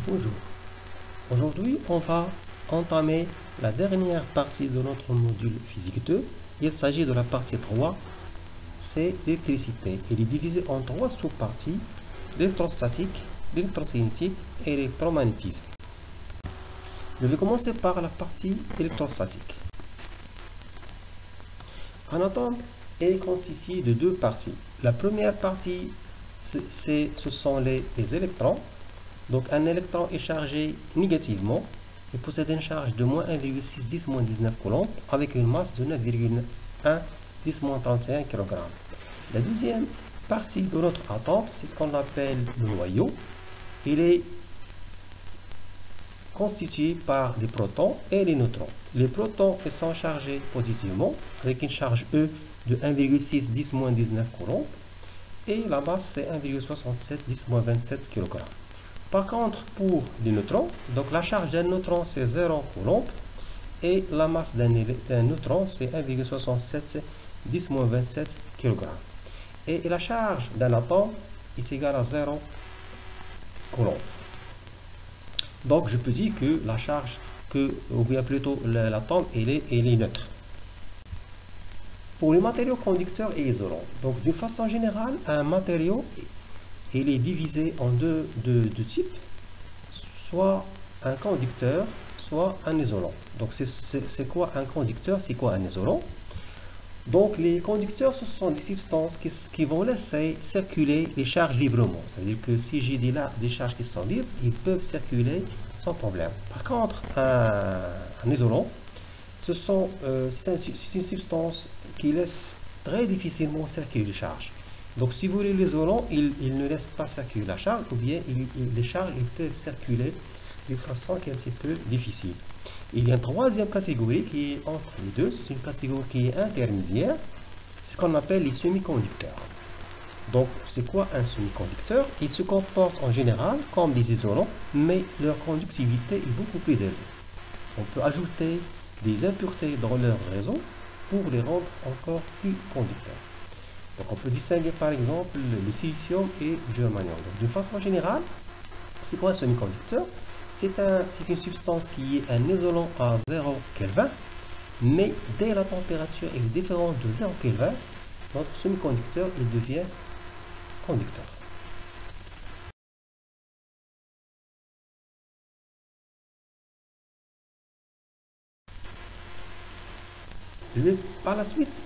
Bonjour. Aujourd'hui, on va entamer la dernière partie de notre module physique 2. Il s'agit de la partie 3, c'est l'électricité. Il est divisé en trois sous-parties, l'électrostatique, l'électrocinétique et l'électromagnétisme. Je vais commencer par la partie électrostatique. Un atome est constitué de deux parties. La première partie, ce sont les électrons. Donc un électron est chargé négativement et possède une charge de moins 1,6 10-19 coulombs avec une masse de 9,1 10-31 kg. La deuxième partie de notre atome, c'est ce qu'on appelle le noyau. Il est constitué par les protons et les neutrons. Les protons sont chargés positivement avec une charge E de 1,6 10-19 coulombs et la masse c'est 1,67 10-27 kg. Par contre, pour les neutrons, donc la charge d'un neutron c'est 0 coulomb et la masse d'un neutron c'est 1,67 10-27 kg. Et la charge d'un atome est égale à 0 coulomb. Donc je peux dire que la charge, ou bien plutôt l'atome, il est neutre. Pour les matériaux conducteurs et isolants, donc d'une façon générale, un matériau il est divisé en deux types, soit un conducteur, soit un isolant. Donc c'est quoi un conducteur, c'est quoi un isolant? Donc les conducteurs, ce sont des substances qui vont laisser circuler les charges librement. C'est-à-dire que si j'ai des charges qui sont libres, ils peuvent circuler sans problème. Par contre, un isolant, c'est une substance qui laisse très difficilement circuler les charges. Donc si vous voulez l'isolant, il ne laisse pas circuler la charge, ou bien les charges peuvent circuler d'une façon qui est un petit peu difficile. Il y a une troisième catégorie qui est entre les deux, c'est une catégorie qui est intermédiaire, c'est ce qu'on appelle les semi-conducteurs. Donc c'est quoi un semi-conducteur? Ils se comportent en général comme des isolants, mais leur conductivité est beaucoup plus élevée. On peut ajouter des impuretés dans leur réseau pour les rendre encore plus conducteurs. Donc on peut distinguer par exemple le silicium et le germanium. De façon générale, c'est quoi un semi-conducteur? C'est une substance qui est un isolant à 0 Kelvin, mais dès la température est différente de 0 Kelvin, notre semi-conducteur il devient conducteur. Je vais par la suite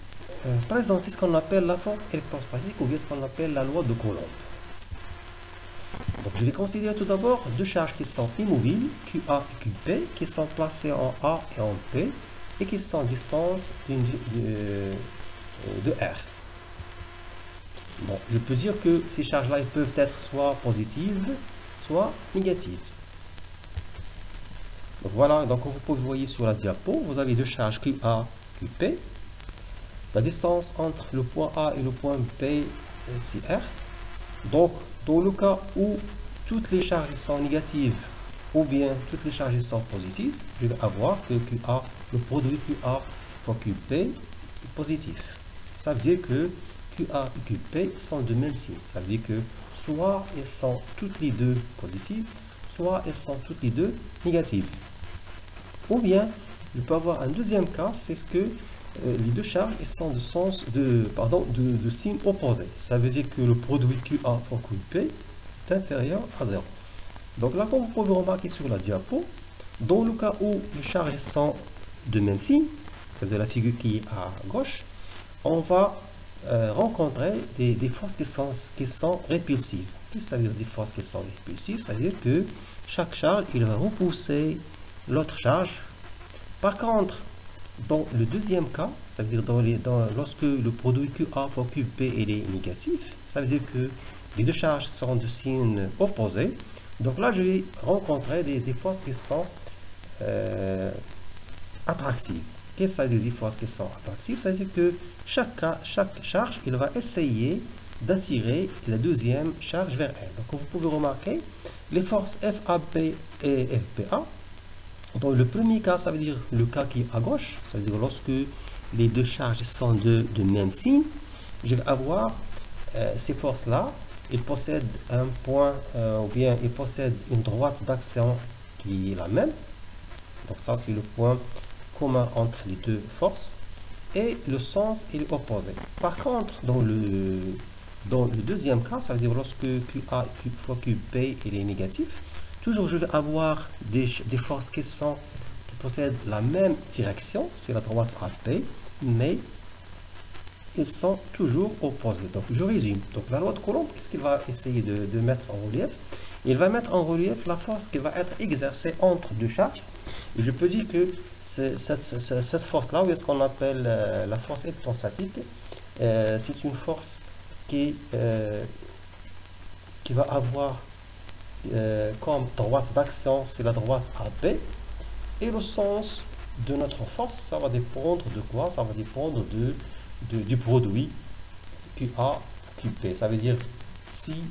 présenter ce qu'on appelle la force électrostatique ou bien ce qu'on appelle la loi de Coulomb. Donc, je vais considérer tout d'abord deux charges qui sont immobiles, QA et QP, qui sont placées en A et en P et qui sont distantes de R. Bon, je peux dire que ces charges-là peuvent être soit positives, soit négatives. Donc voilà, donc vous pouvez voir sur la diapo, vous avez deux charges QA, QP. La distance entre le point A et le point P, c'est R. Donc, dans le cas où toutes les charges sont négatives ou bien toutes les charges sont positives, je vais avoir que QA, le produit QA fois QP est positif. Ça veut dire que QA et QP sont de même signe. Ça veut dire que soit elles sont toutes les deux positives, soit elles sont toutes les deux négatives. Ou bien, je peux avoir un deuxième cas, c'est ce que les deux charges sont de signe opposé. Ça veut dire que le produit QA fois QP est inférieur à 0. Donc là, comme vous pouvez remarquer sur la diapo, dans le cas où les charges sont de même signe, c'est-à-dire la figure qui est à gauche, on va rencontrer des forces qui sont répulsives. Qu'est-ce que ça veut dire des forces qui sont répulsives? Ça veut dire que chaque charge, il va repousser l'autre charge. Par contre, dans le deuxième cas, ça veut dire lorsque le produit QA fois QP est négatif, ça veut dire que les deux charges sont de signe opposé. Donc là, je vais rencontrer des forces qui sont attractives. Qu'est-ce que ça veut dire des forces qui sont attractives? Ça veut dire que chaque charge, il va essayer d'attirer la deuxième charge vers elle. Donc vous pouvez remarquer les forces FAB et FPA. Dans le premier cas, ça veut dire le cas qui est à gauche, ça veut dire lorsque les deux charges sont de même signe, je vais avoir ces forces-là il possède un point, ou bien il possède une droite d'action qui est la même. Donc ça, c'est le point commun entre les deux forces. Et le sens est opposé. Par contre, dans le deuxième cas, ça veut dire lorsque QA fois QP il est négatif, toujours je vais avoir des forces qui possèdent la même direction, c'est la droite AP, mais ils sont toujours opposés. Donc je résume. Donc la loi de Coulomb, qu'est-ce qu'il va essayer de mettre en relief? Il va mettre en relief la force qui va être exercée entre deux charges. Et je peux dire que cette force-là, ou ce qu'on appelle la force électrostatique, c'est une force qui va avoir comme droite d'action, c'est la droite AB. Et le sens de notre force, ça va dépendre de quoi? Ça va dépendre du produit QA, QP. Ça veut dire si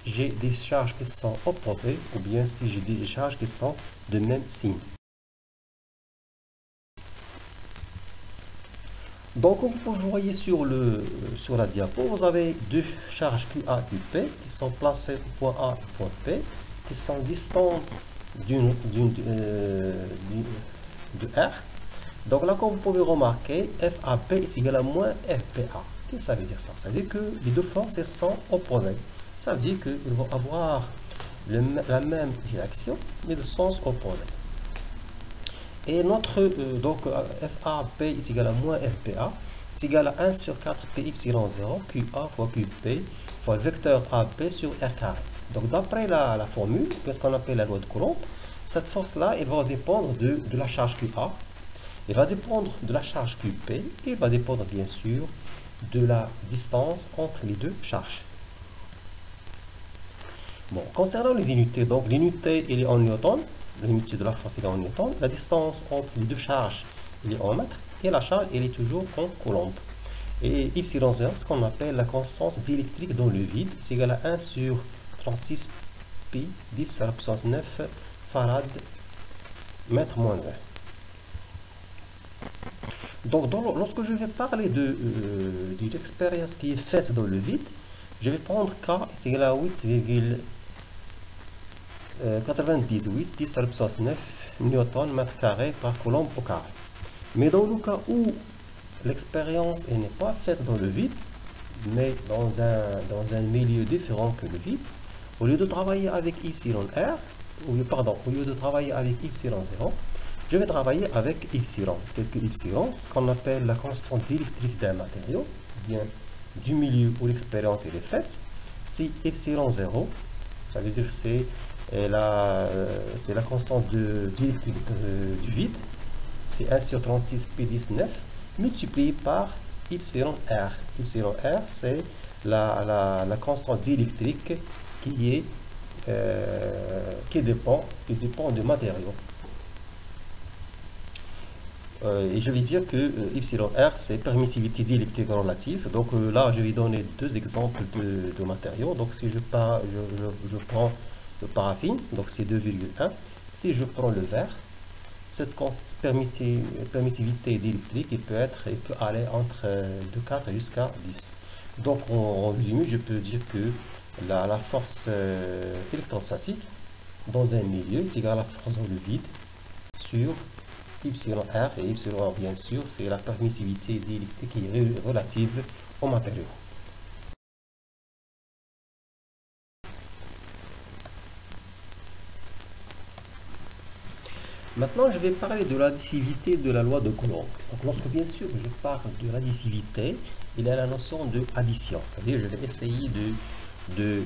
j'ai des charges qui sont opposées ou bien si j'ai des charges qui sont de même signe. Donc, comme vous voyez sur la diapo, vous avez deux charges QA et QP qui sont placées au point A et au point P, qui sont distantes de R. Donc là, comme vous pouvez remarquer, FAP est égal à moins FPA. Qu'est-ce que ça veut dire ça? Ça veut dire que les deux forces sont opposées. Ça veut dire qu'ils vont avoir la même direction, mais de sens opposé. Et notre FAP est égal à moins FPA, est égal à 1 sur 4 P epsilon 0, QA fois QP, fois le vecteur AP sur R carré. Donc d'après la formule, qu'est-ce qu'on appelle la loi de Coulomb, cette force-là, elle va dépendre de la charge QA, elle va dépendre de la charge QP, et elle va dépendre bien sûr de la distance entre les deux charges. Bon, concernant les unités, donc l'unité elle est en newton, l'unité de la force est en newton, la distance entre les deux charges elle est en mètres, et la charge elle est toujours en coulomb. Et epsilon 0, ce qu'on appelle la constance diélectrique dans le vide, c'est égal à 1 sur 36 pi 10 à la puissance 9 farad mètre moins 1. Donc lorsque je vais parler d'une expérience qui est faite dans le vide, je vais prendre K c'est égal à 8,98 10 à la puissance 9 newton mètre carré par coulomb au carré. Mais dans le cas où l'expérience n'est pas faite dans le vide, mais dans un milieu différent que le vide, au lieu de travailler avec epsilon r, au lieu de travailler avec epsilon 0, je vais travailler avec epsilon. Tel que epsilon, c'est ce qu'on appelle la constante électrique d'un matériau, bien du milieu où l'expérience est faite. Si epsilon 0, ça veut dire c'est la constante d'électrique du vide, c'est 1 sur 36 pi 19 multiplié par epsilon r. Epsilon r, c'est la constante diélectrique qui dépend du matériau. Et je vais dire que epsilon r, c'est permissivité diélectrique relative. Donc là, je vais donner deux exemples de matériaux. Donc si je prends le paraffine, donc c'est 2,1. Si je prends le verre, cette permissivité diélectrique il peut aller entre de 4 jusqu'à 10. Donc en résumé, je peux dire que la force électrostatique dans un milieu est égale à la force dans le vide sur epsilon r, et epsilon r bien sûr c'est la permissivité diélectrique qui est relative au matériau. Maintenant, je vais parler de l'addissivité de la loi de Coulomb. Donc, lorsque bien sûr je parle de l'addissivité, il y a la notion de addition. C'est-à-dire, je vais essayer de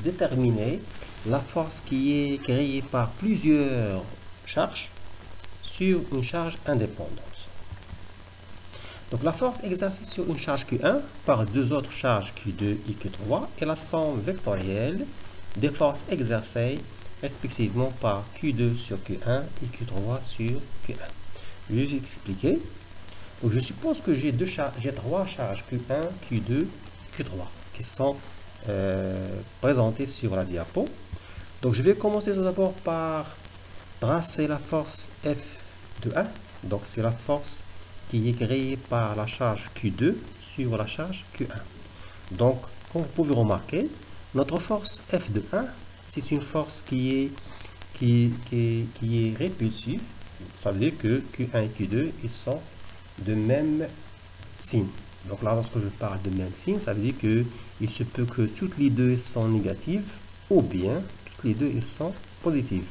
déterminer la force qui est créée par plusieurs charges sur une charge indépendante. Donc, la force exercée sur une charge Q1 par deux autres charges Q2 et Q3 est la somme vectorielle des forces exercées respectivement par Q2 sur Q1 et Q3 sur Q1. Je vais vous expliquer. Donc je suppose que j'ai trois charges Q1, Q2, Q3 qui sont présentées sur la diapo. Donc je vais commencer tout d'abord par tracer la force F de 1. Donc c'est la force qui est créée par la charge Q2 sur la charge Q1. Donc comme vous pouvez remarquer, notre force F de 1, c'est une force qui est répulsive. Ça veut dire que Q1 et Q2, ils sont de même signe. Donc là, lorsque je parle de même signe, ça veut dire que il se peut que toutes les deux sont négatives ou bien toutes les deux sont positives.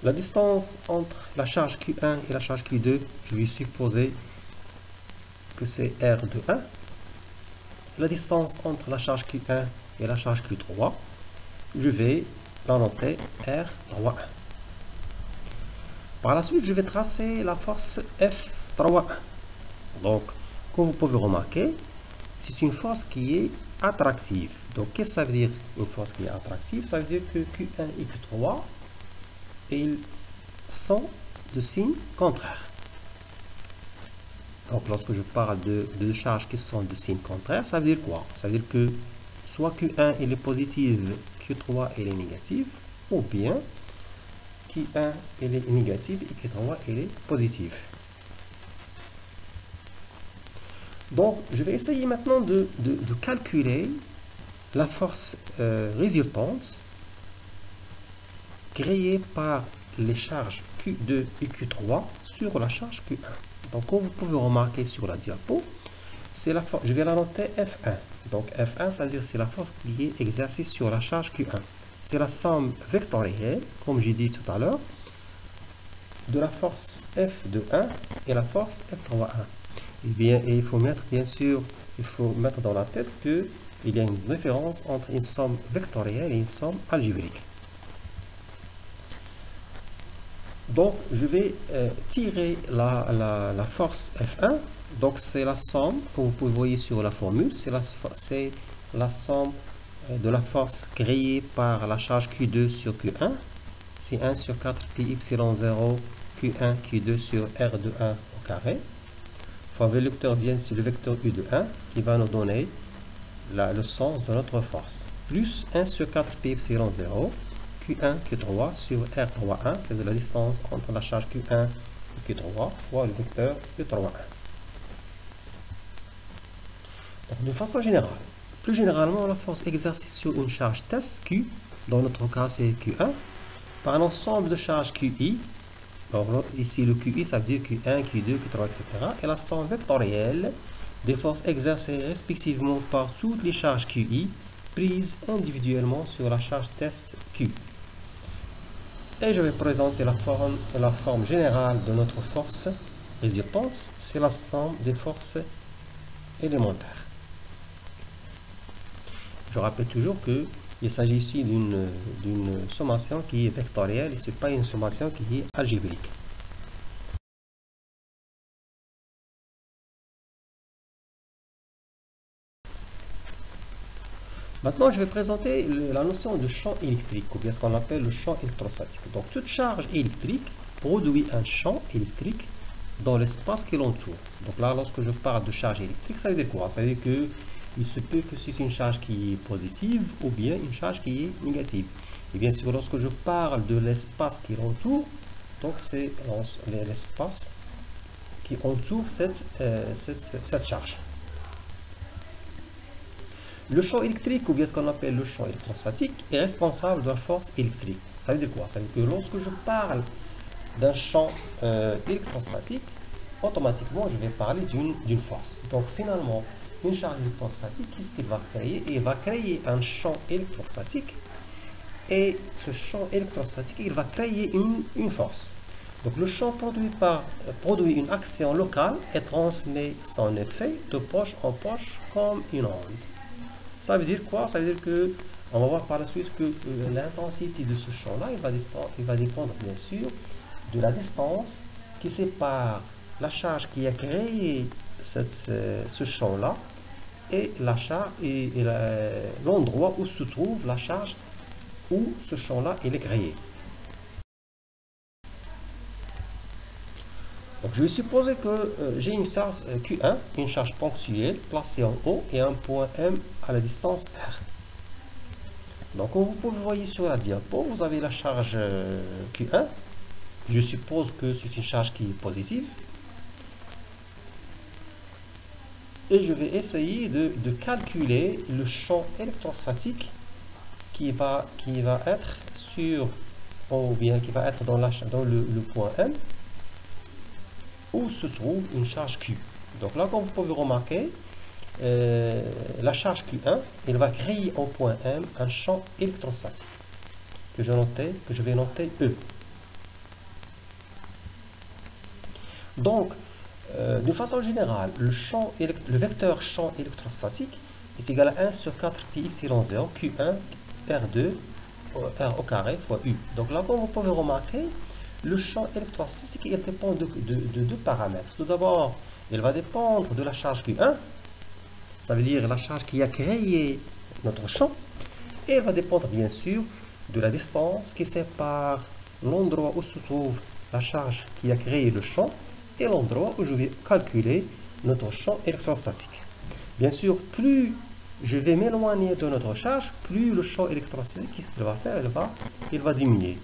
La distance entre la charge Q1 et la charge Q2, je vais supposer que c'est R de 1. La distance entre la charge Q1 et la charge Q3, je vais la noter R3. Par la suite, je vais tracer la force F3. Donc, comme vous pouvez remarquer, c'est une force qui est attractive. Donc, qu'est-ce que ça veut dire une force qui est attractive? Ça veut dire que Q1 et Q3, ils sont de signe contraire. Donc, lorsque je parle de charges qui sont de signe contraire, ça veut dire quoi? Ça veut dire que soit Q1 il est positive, Q3 il est négative, ou bien Q1 il est négative et Q3 il est positive. Donc, je vais essayer maintenant de calculer la force résultante créée par les charges Q2 et Q3 sur la charge Q1. Donc, comme vous pouvez remarquer sur la diapo, c'est la force, je vais la noter F1. Donc, F1, ça veut dire c'est la force qui est exercée sur la charge Q1. C'est la somme vectorielle, comme j'ai dit tout à l'heure, de la force F de 1 et la force F3 1. Et bien, il faut mettre, bien sûr, il faut mettre dans la tête qu'il y a une différence entre une somme vectorielle et une somme algébrique. Donc, je vais tirer la force F1. Donc, c'est la somme, comme vous pouvez voir sur la formule, c'est la somme de la force créée par la charge Q2 sur Q1. C'est 1 sur 4 pi epsilon 0 Q1 Q2 sur R de 1 au carré. Fois le vecteur vient sur le vecteur U de 1 qui va nous donner le sens de notre force. Plus 1 sur 4 pi epsilon 0 Q1 Q3 sur R3 1, c'est de la distance entre la charge Q1 et Q3 fois le vecteur U3 1. Donc, de façon générale, plus généralement, la force exercée sur une charge test Q, dans notre cas c'est Q1, par un ensemble de charges QI. Donc, ici le QI, ça veut dire Q1, Q2, Q3, etc. Et la somme vectorielle des forces exercées respectivement par toutes les charges QI prises individuellement sur la charge test Q. Et je vais présenter la forme générale de notre force résultante, c'est la somme des forces élémentaires. Je rappelle toujours qu'il s'agit ici d'une sommation qui est vectorielle et ce n'est pas une sommation qui est algébrique. Maintenant, je vais présenter la notion de champ électrique, ou bien ce qu'on appelle le champ électrostatique. Donc, toute charge électrique produit un champ électrique dans l'espace qui l'entoure. Donc là, lorsque je parle de charge électrique, ça veut dire quoi? Ça veut dire qu'il se peut que c'est une charge qui est positive ou bien une charge qui est négative. Et bien sûr, lorsque je parle de l'espace qui l'entoure, donc c'est l'espace qui entoure cette charge. Le champ électrique, ou bien ce qu'on appelle le champ électrostatique, est responsable de la force électrique. Ça veut dire quoi? Ça veut dire que lorsque je parle d'un champ électrostatique, automatiquement, je vais parler d'une force. Donc, finalement, une charge électrostatique, qu'est-ce qu'il va créer? Il va créer un champ électrostatique. Et ce champ électrostatique, il va créer une force. Donc, le champ produit une action locale et transmet son effet de poche en poche comme une onde. Ça veut dire quoi? Ça veut dire que, on va voir par la suite que l'intensité de ce champ-là, il va dépendre bien sûr de la distance qui sépare la charge qui a créé ce champ-là et l'endroit où se trouve la charge où ce champ-là est créé. Donc, je vais supposer que j'ai une charge Q1, une charge ponctuelle placée en haut et un point M à la distance R. Donc, comme vous pouvez voir sur la diapo, vous avez la charge Q1. Je suppose que c'est une charge qui est positive. et je vais essayer de calculer le champ électrostatique qui va être sur, ou bien qui va être dans le point M, où se trouve une charge Q. Donc là, comme vous pouvez remarquer, la charge Q1, elle va créer au point M un champ électrostatique que je vais noter E. Donc, d'une façon générale, le vecteur champ électrostatique est égal à 1 sur 4 pi epsilon 0 Q1 R2 R au carré fois U. Donc là, comme vous pouvez remarquer, le champ électrostatique il dépend de deux paramètres. Tout d'abord, il va dépendre de la charge Q1, ça veut dire la charge qui a créé notre champ, et il va dépendre bien sûr de la distance qui sépare l'endroit où se trouve la charge qui a créé le champ et l'endroit où je vais calculer notre champ électrostatique. Bien sûr, plus je vais m'éloigner de notre charge, plus le champ électrostatique, qu'est-ce qu'il va faire? Il va diminuer.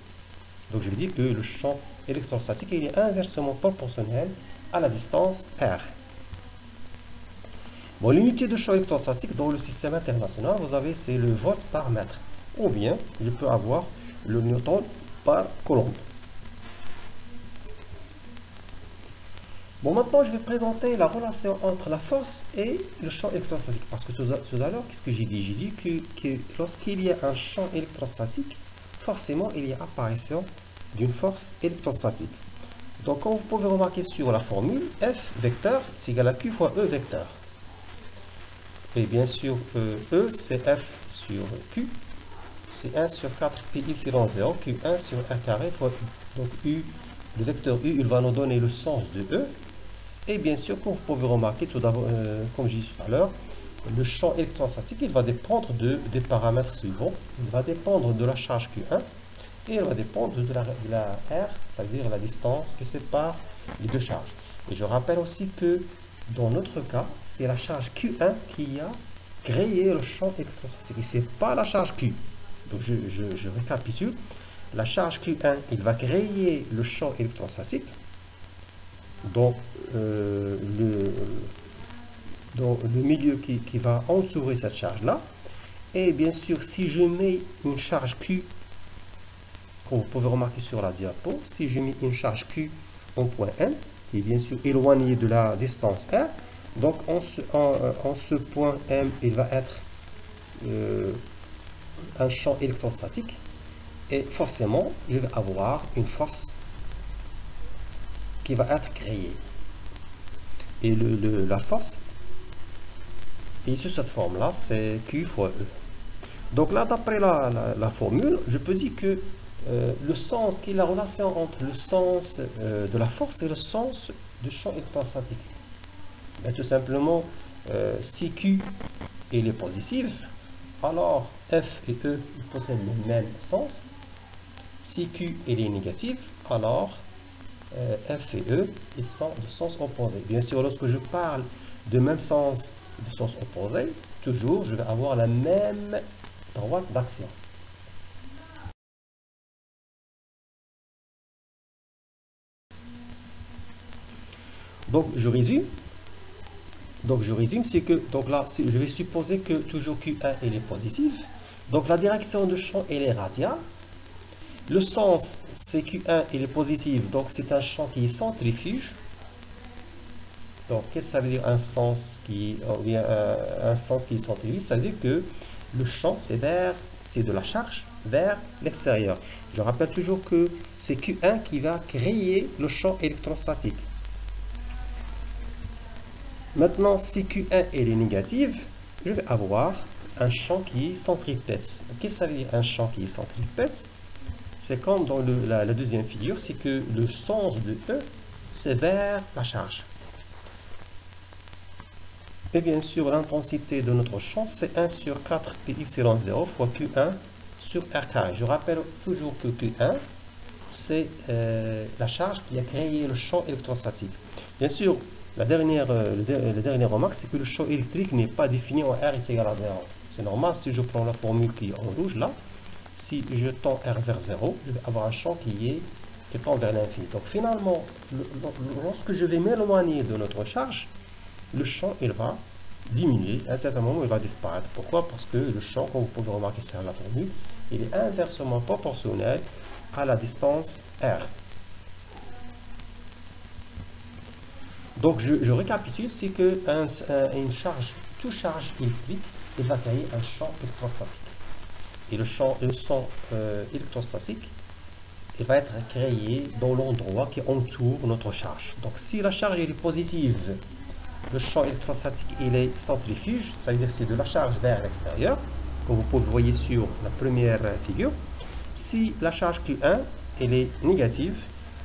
Donc je vais dire que le champ électrostatique il est inversement proportionnel à la distance R. Bon, l'unité de champ électrostatique dans le système international, vous avez, c'est le volt par mètre. Ou bien, je peux avoir le newton par coulomb. Bon, maintenant, je vais présenter la relation entre la force et le champ électrostatique. Parce que tout à l'heure, qu'est-ce que j'ai dit? J'ai dit que lorsqu'il y a un champ électrostatique, forcément, il y a apparition d'une force électrostatique. Donc, comme vous pouvez remarquer sur la formule, F vecteur, c'est égal à Q fois E vecteur. Et bien sûr, E, c'est F sur Q. C'est 1 sur 4 pi epsilon 0, Q1 sur R carré fois U. Donc, U, le vecteur U, il va nous donner le sens de E. Et bien sûr, comme vous pouvez remarquer, tout d'abord, comme j'ai dit tout à l'heure, le champ électrostatique, il va dépendre des paramètres suivants. Il va dépendre de la charge Q1 et il va dépendre de la R, ça veut dire la distance qui sépare les deux charges. Et je rappelle aussi que dans notre cas, c'est la charge Q1 qui a créé le champ électrostatique et ce n'est pas la charge Q. Donc je récapitule. La charge Q1, il va créer le champ électrostatique. Donc, dans le milieu qui va entourer cette charge-là. Et bien sûr, si je mets une charge Q, comme vous pouvez remarquer sur la diapo, si je mets une charge Q en point M, qui est bien sûr éloigné de la distance R, donc en ce point M, il va être un champ électrostatique. Et forcément, je vais avoir une force qui va être créée. Et la force est sous cette forme-là, c'est Q fois E. Donc là, d'après la formule, je peux dire que le sens, qui est la relation entre le sens de la force et le sens du champ électrostatique. Ben, tout simplement, si Q est positif, alors F et E possèdent le même sens. Si Q est négatif, alors F et E ils sont de sens opposé. Bien sûr, lorsque je parle de même sens, de sens opposé, toujours je vais avoir la même droite d'action. Donc je résume. C'est que donc là, je vais supposer que toujours Q1 est positif. Donc la direction de champ elle est radiale. Le sens, c'est Q1 il est positif, donc c'est un champ qui est centrifuge. Donc, qu'est-ce que ça veut dire un sens qui est centrifuge? Ça veut dire que le champ, c'est de la charge vers l'extérieur. Je rappelle toujours que c'est Q1 qui va créer le champ électrostatique. Maintenant, si Q1 est négatif, je vais avoir un champ qui est centripète. Qu'est-ce que ça veut dire un champ qui est centripète? C'est comme dans la deuxième figure, c'est que le sens de E, c'est vers la charge. Et bien sûr, l'intensité de notre champ, c'est 1 sur 4 pi epsilon 0 fois Q1 sur R carré. Je rappelle toujours que Q1, c'est la charge qui a créé le champ électrostatique. Bien sûr, la dernière remarque, c'est que le champ électrique n'est pas défini en R est égal à 0. C'est normal, si je prends la formule qui est en rouge là, si je tends R vers 0, je vais avoir un champ qui tend vers l'infini. Donc finalement, lorsque je vais m'éloigner de notre charge, le champ il va diminuer. À un certain moment, il va disparaître. Pourquoi? Parce que le champ, comme vous pouvez remarquer sur la formule, il est inversement proportionnel à la distance R. Donc, je récapitule, c'est que toute charge électrique, il va créer un champ électrostatique. Et le champ électrostatique, il va être créé dans l'endroit qui entoure notre charge. Donc, si la charge est positive, le champ électrostatique il est centrifuge, ça veut dire que c'est de la charge vers l'extérieur, comme vous pouvez voir sur la première figure. Si la charge Q1 elle est négative,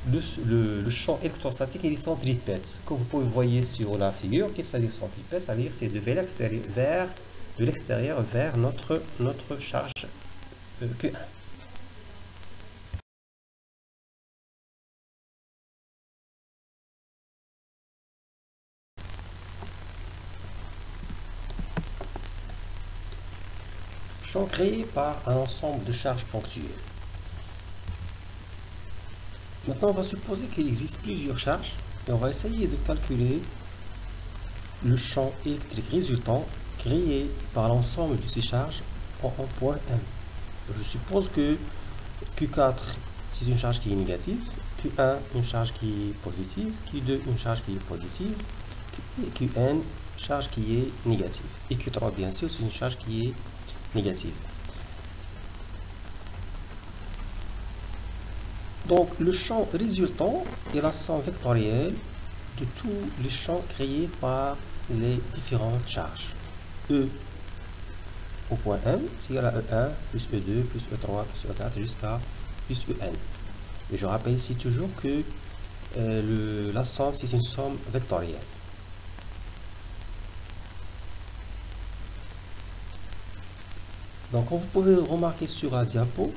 le champ électrostatique il est centripète. Comme vous pouvez voir sur la figure, qu'est-ce que ça veut dire centripète? Ça veut dire que c'est de l'extérieur vers notre charge Q1. Champ créé par un ensemble de charges ponctuelles. Maintenant, on va supposer qu'il existe plusieurs charges et on va essayer de calculer le champ électrique résultant créé par l'ensemble de ces charges en point M. Je suppose que Q4 c'est une charge qui est négative, Q1 une charge qui est positive, Q2 une charge qui est positive, et Qn charge qui est négative. Et Q3 bien sûr c'est une charge qui est négative. Donc le champ résultant est la somme vectorielle de tous les champs créés par les différentes charges. E au point M, c'est égal à E1 plus E2 plus E3 plus E4 jusqu'à plus En. Et je rappelle ici toujours que la somme, c'est une somme vectorielle. Donc, comme vous pouvez remarquer sur la diapo,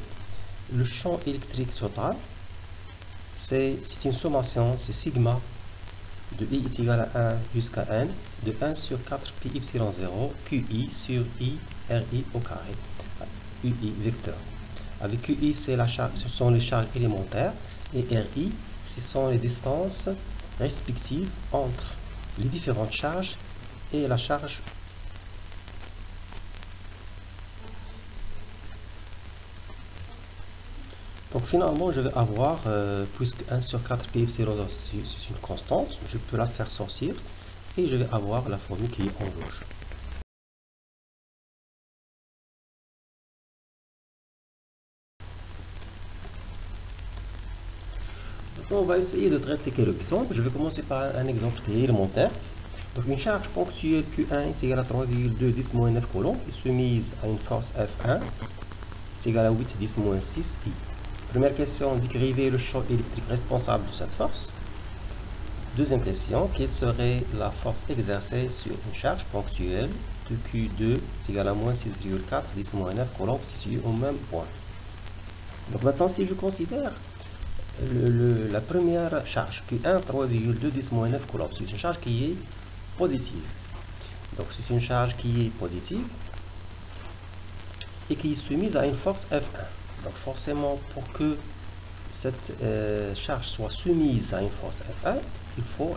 le champ électrique total, c'est une sommation, c'est sigma de I est égal à 1 jusqu'à N, de 1 sur 4 pi epsilon 0, QI sur I, RI au carré, UI vecteur. Avec QI, ce sont les charges élémentaires, et RI, ce sont les distances respectives entre les différentes charges et la charge. Donc finalement, je vais avoir, puisque 1 sur 4 pi epsilon c'est une constante, je peux la faire sortir et je vais avoir la formule qui est en rouge. Maintenant, on va essayer de traiter quelques exemples. Je vais commencer par un exemple qui est élémentaire. Donc une charge ponctuelle Q1 est égale à 3,2 10-9 coulombs est soumise à une force F1 est égale à 8 10-6 I. Première question, décrivez le champ électrique responsable de cette force. Deuxième question, quelle serait la force exercée sur une charge ponctuelle de Q2 est égale à moins 6,4 10-9 coulombs située au même point. Donc maintenant, si je considère la première charge Q1 3,2 10-9 coulombs, c'est une charge qui est positive. Donc c'est une charge qui est positive et qui est soumise à une force F1. Donc forcément, pour que cette charge soit soumise à une force F1,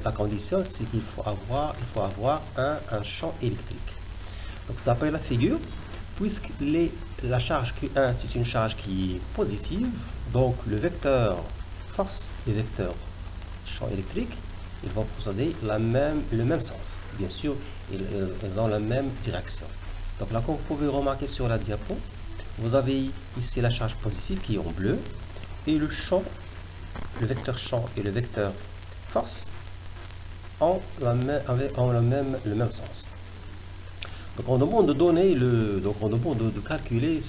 la condition c'est qu'il faut avoir un champ électrique. Donc d'après la figure, puisque la charge Q1 c'est une charge qui est positive, donc le vecteur force et vecteur champ électrique, ils vont procéder le même sens. Bien sûr, ils ont la même direction. Donc là, comme vous pouvez remarquer sur la diapo, vous avez ici la charge positive qui est en bleu et le champ, le vecteur champ et le vecteur force ont le même sens. Donc on demande de calculer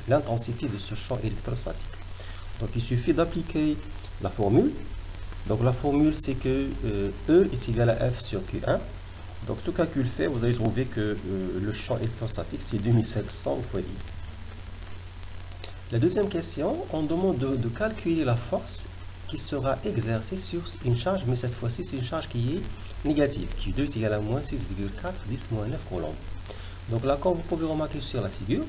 l'intensité de ce champ électrostatique. Donc il suffit d'appliquer la formule. Donc la formule c'est que E est égal à F sur Q1. Donc tout calcul fait, vous allez trouver que le champ électrostatique c'est 2700 fois I. La deuxième question, on demande de calculer la force qui sera exercée sur une charge, mais cette fois-ci c'est une charge qui est négative. Q2 est égal à moins 6,4 10-9 coulombs. Donc là, comme vous pouvez remarquer sur la figure,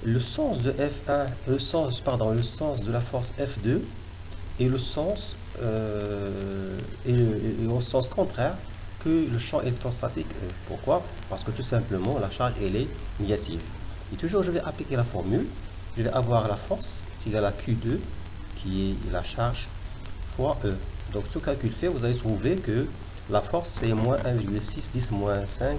le sens de F1, le sens de la force F2 et le sens au sens contraire que le champ électrostatique E. Pourquoi? Parce que tout simplement, la charge, elle est négative. Et toujours, je vais appliquer la formule. Je vais avoir la force, c'est égal à Q2, qui est la charge fois E. Donc, ce calcul fait, vous allez trouver que la force, c'est moins 1,6, 10 moins 5.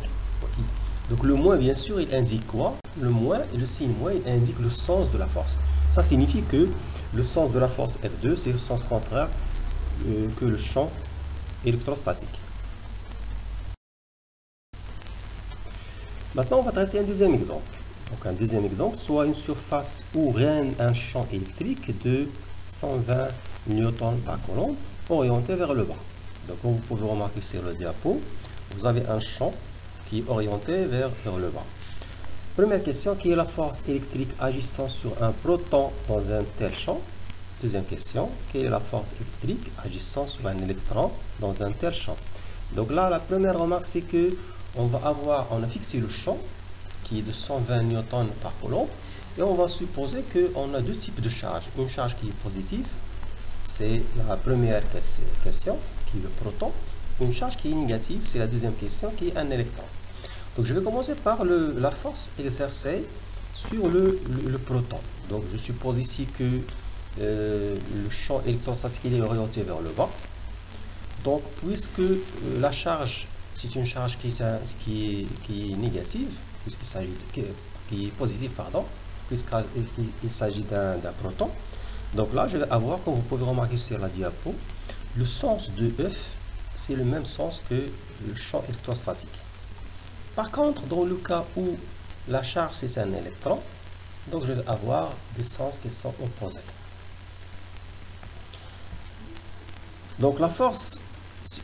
Donc, le moins, bien sûr, il indique quoi? Le moins et le signe moins, il indique le sens de la force. Ça signifie que le sens de la force F2, c'est le sens contraire que le champ électrostatique. Maintenant, on va traiter un deuxième exemple. Donc, un deuxième exemple, soit une surface où règne un champ électrique de 120 newtons par coulomb orienté vers le bas. Donc, comme vous pouvez remarquer sur le diapo, vous avez un champ qui est orienté vers le bas. Première question, quelle est la force électrique agissant sur un proton dans un tel champ? Deuxième question, quelle est la force électrique agissant sur un électron dans un tel champ? Donc là, la première remarque, c'est que on a fixé le champ qui est de 120 newtons par coulomb et on va supposer qu'on a deux types de charges. Une charge qui est positive, c'est la première question, qui est le proton. Une charge qui est négative, c'est la deuxième question, qui est un électron. Donc je vais commencer par la force exercée sur le proton. Donc je suppose ici que le champ électrostatique il est orienté vers le bas. Donc puisque la charge, c'est une charge qui est négative, puisqu'il s'agit qui est positive, pardon, puisqu'il s'agit d'un proton. Donc là, je vais avoir, comme vous pouvez remarquer sur la diapo, le sens de F, c'est le même sens que le champ électrostatique. Par contre, dans le cas où la charge c'est un électron, donc je vais avoir des sens qui sont opposés. Donc la force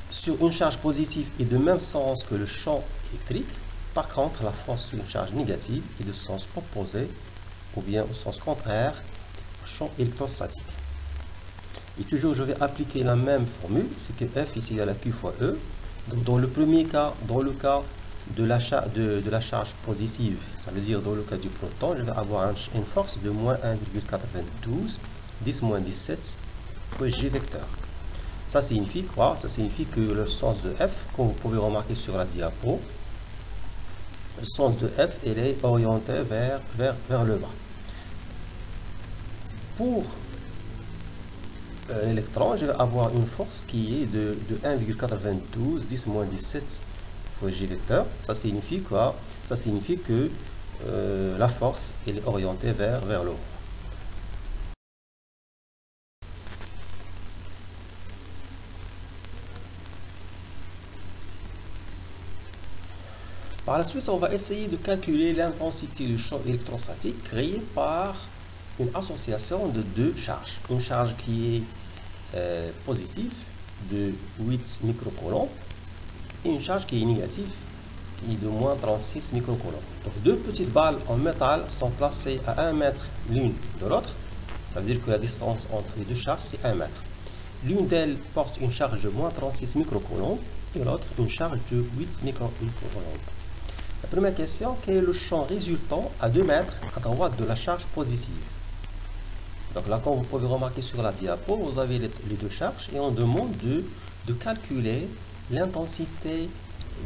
sur une charge positive est de même sens que le champ électrique. Par contre, la force sur une charge négative est de sens opposé ou bien au sens contraire au champ électrostatique. Et toujours, je vais appliquer la même formule, c'est que F ici à la Q fois E. Donc dans le premier cas, dans le cas de la charge positive, ça veut dire dans le cas du proton, je vais avoir une force de moins 1,92, 10 moins 17 fois G vecteur. Ça signifie quoi? Ça signifie que le sens de F, comme vous pouvez remarquer sur la diapo, le sens de F il est orienté vers le bas. Pour l'électron, je vais avoir une force qui est de 1,92, 10 moins 17 fois G vecteur. Ça signifie quoi? Ça signifie que la force elle est orientée vers le haut. Par la suite, on va essayer de calculer l'intensité du champ électrostatique créé par une association de deux charges. Une charge qui est positive de 8 microcoulombs et une charge qui est négative qui est de moins 36 microcoulombs. Donc deux petites balles en métal sont placées à 1 mètre l'une de l'autre. Ça veut dire que la distance entre les deux charges c'est 1 mètre. L'une d'elles porte une charge de moins 36 microcoulombs et l'autre une charge de 8 microcoulombs. La première question, quel est le champ résultant à 2 mètres à droite de la charge positive? Donc là, comme vous pouvez remarquer sur la diapo, vous avez les deux charges et on demande de calculer l'intensité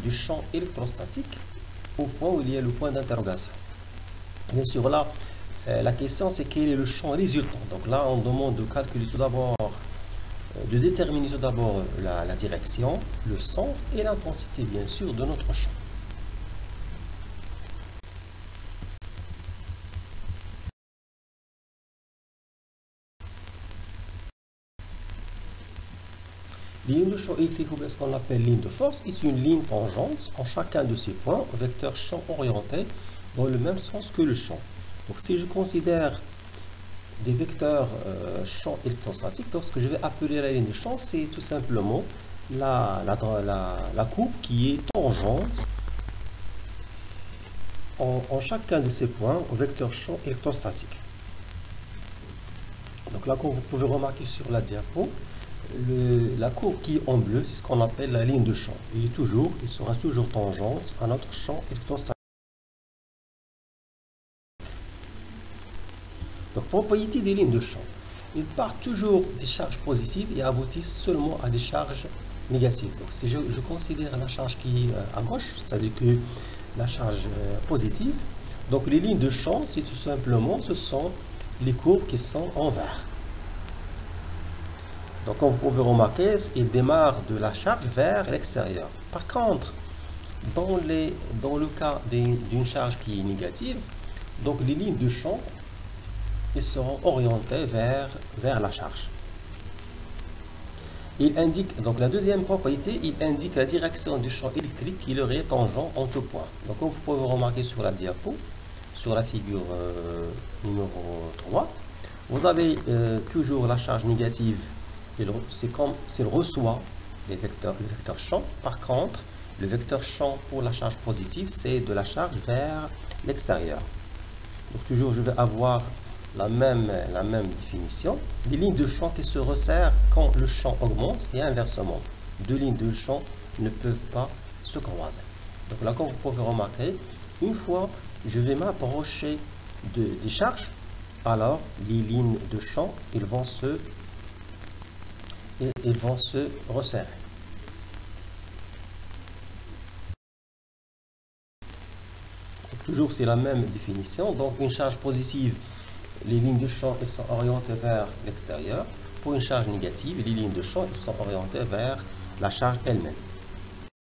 du champ électrostatique au point où il y a le point d'interrogation. Bien sûr, là, la question c'est quel est le champ résultant. Donc là, on demande de calculer tout d'abord, de déterminer tout d'abord la direction, le sens et l'intensité, bien sûr, de notre champ. Ligne de champ électrique, ou ce qu'on appelle ligne de force, est une ligne tangente en chacun de ces points au vecteur champ orienté dans le même sens que le champ. Donc si je considère des vecteurs champ électrostatique, donc ce que je vais appeler la ligne de champ, c'est tout simplement la courbe qui est tangente en chacun de ces points au vecteur champ électrostatique. Donc là, comme vous pouvez remarquer sur la diapo, la courbe qui est en bleu, c'est ce qu'on appelle la ligne de champ. Il sera toujours tangente à notre champ électrostatique. Donc, propriété des lignes de champ. Ils partent toujours des charges positives et aboutissent seulement à des charges négative. Donc si je considère la charge qui est à gauche, ça veut dire que la charge positive, donc les lignes de champ, c'est tout simplement, ce sont les courbes qui sont en vert. Donc comme vous pouvez remarquer, il démarre de la charge vers l'extérieur. Par contre, dans le cas d'une charge qui est négative, donc les lignes de champ, ils seront orientées vers la charge. Il indique, donc la deuxième propriété, il indique la direction du champ électrique qui leur est tangent en tout point. Donc comme vous pouvez remarquer sur la diapo, sur la figure numéro 3, vous avez toujours la charge négative, c'est comme s'il reçoit le vecteur champ. Par contre, le vecteur champ pour la charge positive, c'est de la charge vers l'extérieur. Donc toujours, je vais avoir la même définition. Les lignes de champ qui se resserrent quand le champ augmente et inversement. Deux lignes de champ ne peuvent pas se croiser. Donc là, comme vous pouvez remarquer, une fois je vais m'approcher des charges, alors les lignes de champ, ils vont se resserrer. Donc, toujours, c'est la même définition. Donc, une charge positive, les lignes de champ elles sont orientées vers l'extérieur. Pour une charge négative, les lignes de champ elles sont orientées vers la charge elle-même.